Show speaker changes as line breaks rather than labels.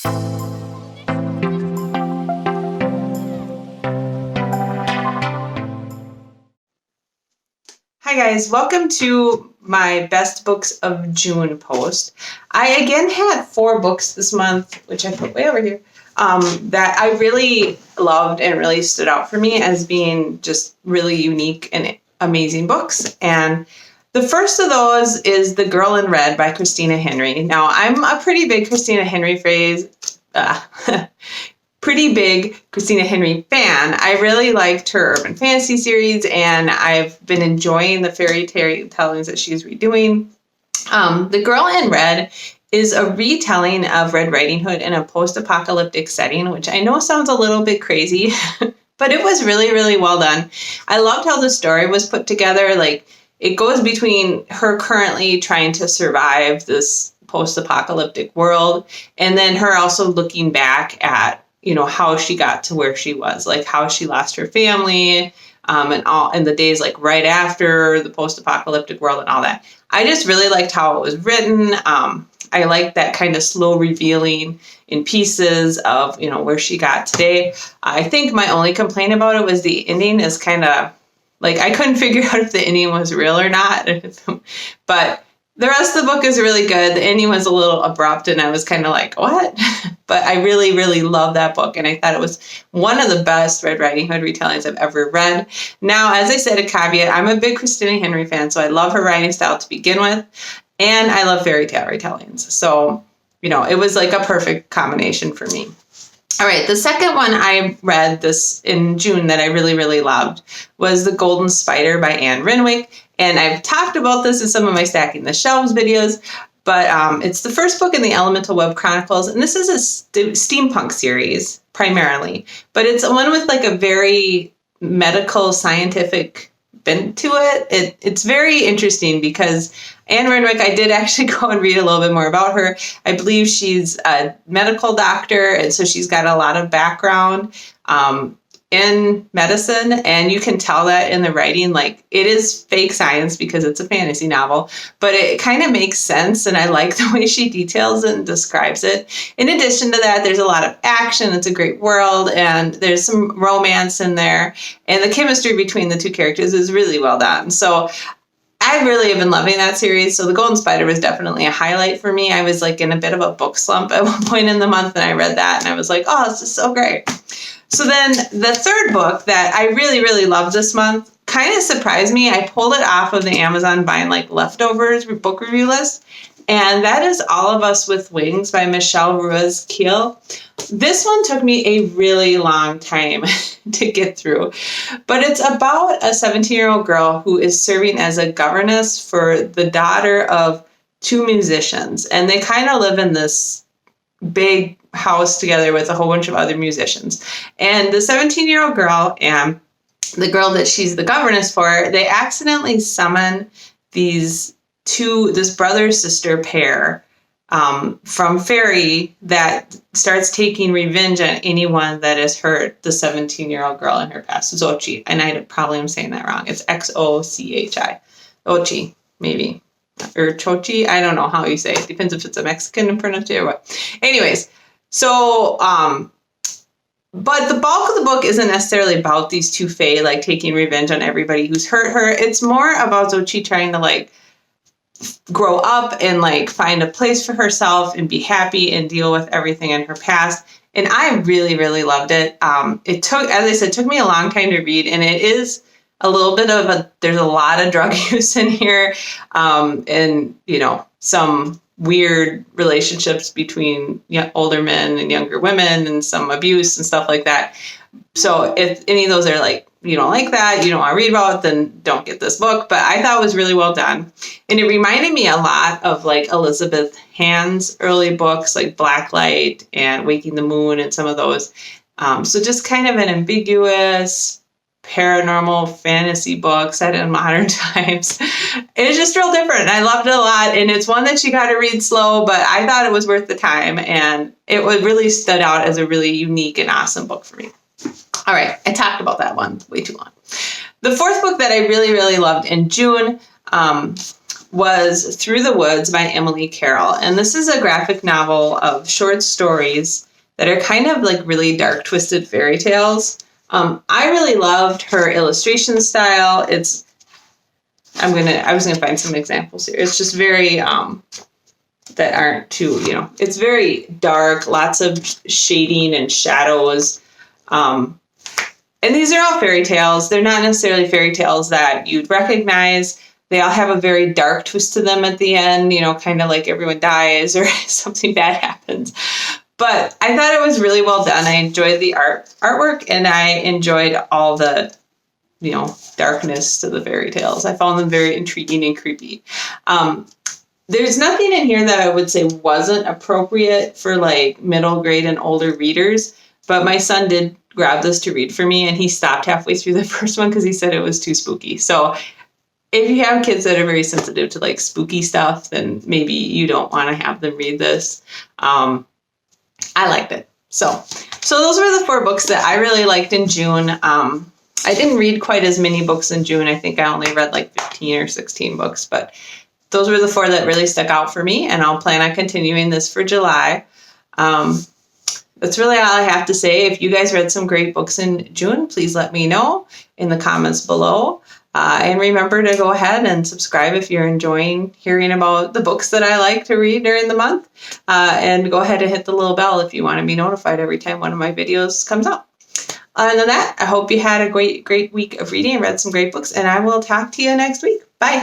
Hi guys, welcome to my best books of June post. I again had 4 books this month, which I put way over here, that I really loved and really stood out for me as being just really unique and amazing books. And the first of those is The Girl in Red by Christina Henry. Now, I'm a pretty big Christina Henry fan. I really liked her urban fantasy series, and I've been enjoying the fairy tellings that she's redoing. The Girl in Red is a retelling of Red Riding Hood in a post-apocalyptic setting, which I know sounds a little bit crazy, but it was really, really well done. I loved how the story was put together. Like, it goes between her currently trying to survive this post-apocalyptic world, and then her also looking back at, you know, how she got to where she was, like how she lost her family, and all in the days like right after the post-apocalyptic world and all that. I just really liked how it was written. I liked that kind of slow revealing in pieces of, you know, where she got today. I think my only complaint about it was the ending is kind of like, I couldn't figure out if the ending was real or not, but the rest of the book is really good. The ending was a little abrupt, and I was kind of like, what? But I really, really love that book, and I thought it was one of the best Red Riding Hood retellings I've ever read. Now, as I said, a caveat, I'm a big Christina Henry fan, so I love her writing style to begin with, and I love fairy tale retellings. So, you know, it was like a perfect combination for me. All right, the second one I read this in June that I really, really loved was The Golden Spider by Renwick. And I've talked about this in some of my Stacking the Shelves videos, but it's the first book in the Elemental Web Chronicles. And this is a steampunk series primarily, but it's one with like a very medical scientific bent to it. It's very interesting because Anne Renwick, I did actually go and read a little bit more about her. I believe she's a medical doctor, and so she's got a lot of background in medicine, and you can tell that in the writing. Like, it is fake science because it's a fantasy novel, but it kind of makes sense, and I like the way she details it and describes it. In addition to that, there's a lot of action. It's a great world, and there's some romance in there, and the chemistry between the two characters is really well done. So I really have been loving that series. So The Golden Spider was definitely a highlight for me. I was like in a bit of a book slump at one point in the month, and I read that, and I was like, oh, this is so great. So then the third book that I really, really loved this month kind of surprised me. I pulled it off of the Amazon Buying Like Leftovers book review list, and that is All of Us with Wings by Michelle Ruiz Keil. This one took me a really long time to get through, but it's about a 17-year-old girl who is serving as a governess for the daughter of 2 musicians, and they kind of live in this big house together with a whole bunch of other musicians. And the 17-year-old girl and the girl that she's the governess for, they accidentally summon this brother-sister pair from fairy that starts taking revenge on anyone that has hurt the 17-year-old girl in her past. Xochi, and I probably am saying that wrong. It's Xochi. Ochi, maybe. Or Chochi, I don't know how you say it. Depends if it's a Mexican pronunciation or what. Anyways, so, but the bulk of the book isn't necessarily about these 2 fae, like, taking revenge on everybody who's hurt her. It's more about Xochi trying to, like, grow up and, like, find a place for herself and be happy and deal with everything in her past. And I really, really loved it. It took, as I said, took me a long time to read, and it is a little bit of there's a lot of drug use in here, and, you know, some weird relationships between older men and younger women, and some abuse and stuff like that. So if any of those are like, you don't like that, you don't want to read about it, then don't get this book. But I thought it was really well done. And it reminded me a lot of like Elizabeth Hand's early books, like Blacklight and Waking the Moon and some of those. So just kind of an ambiguous paranormal fantasy book set in modern times. It's just real different. I loved it a lot. And it's one that you got to read slow, but I thought it was worth the time. And it really stood out as a really unique and awesome book for me. All right, I talked about that one way too long. The fourth book that I really, really loved in June was Through the Woods by Emily Carroll. And this is a graphic novel of short stories that are kind of like really dark, twisted fairy tales. I really loved her illustration style. I was gonna find some examples here. It's just very that aren't too, it's very dark, lots of shading and shadows. And these are all fairy tales. They're not necessarily fairy tales that you'd recognize. They all have a very dark twist to them at the end, kind of like everyone dies or something bad happens. But I thought it was really well done. I enjoyed the artwork, and I enjoyed all the, darkness to the fairy tales. I found them very intriguing and creepy. There's nothing in here that I would say wasn't appropriate for like middle grade and older readers, but my son did grab this to read for me, and he stopped halfway through the first one because he said it was too spooky. So if you have kids that are very sensitive to like spooky stuff, then maybe you don't want to have them read this. I liked it. So those were the 4 books that I really liked in June. I didn't read quite as many books in June. I think I only read like 15 or 16 books, but those were the 4 that really stuck out for me, and I'll plan on continuing this for July. That's really all I have to say. If you guys read some great books in June, please let me know in the comments below. And remember to go ahead and subscribe if you're enjoying hearing about the books that I like to read during the month. And go ahead and hit the little bell if you want to be notified every time one of my videos comes out. Other than that, I hope you had a great week of reading and read some great books, and I will talk to you next week. Bye.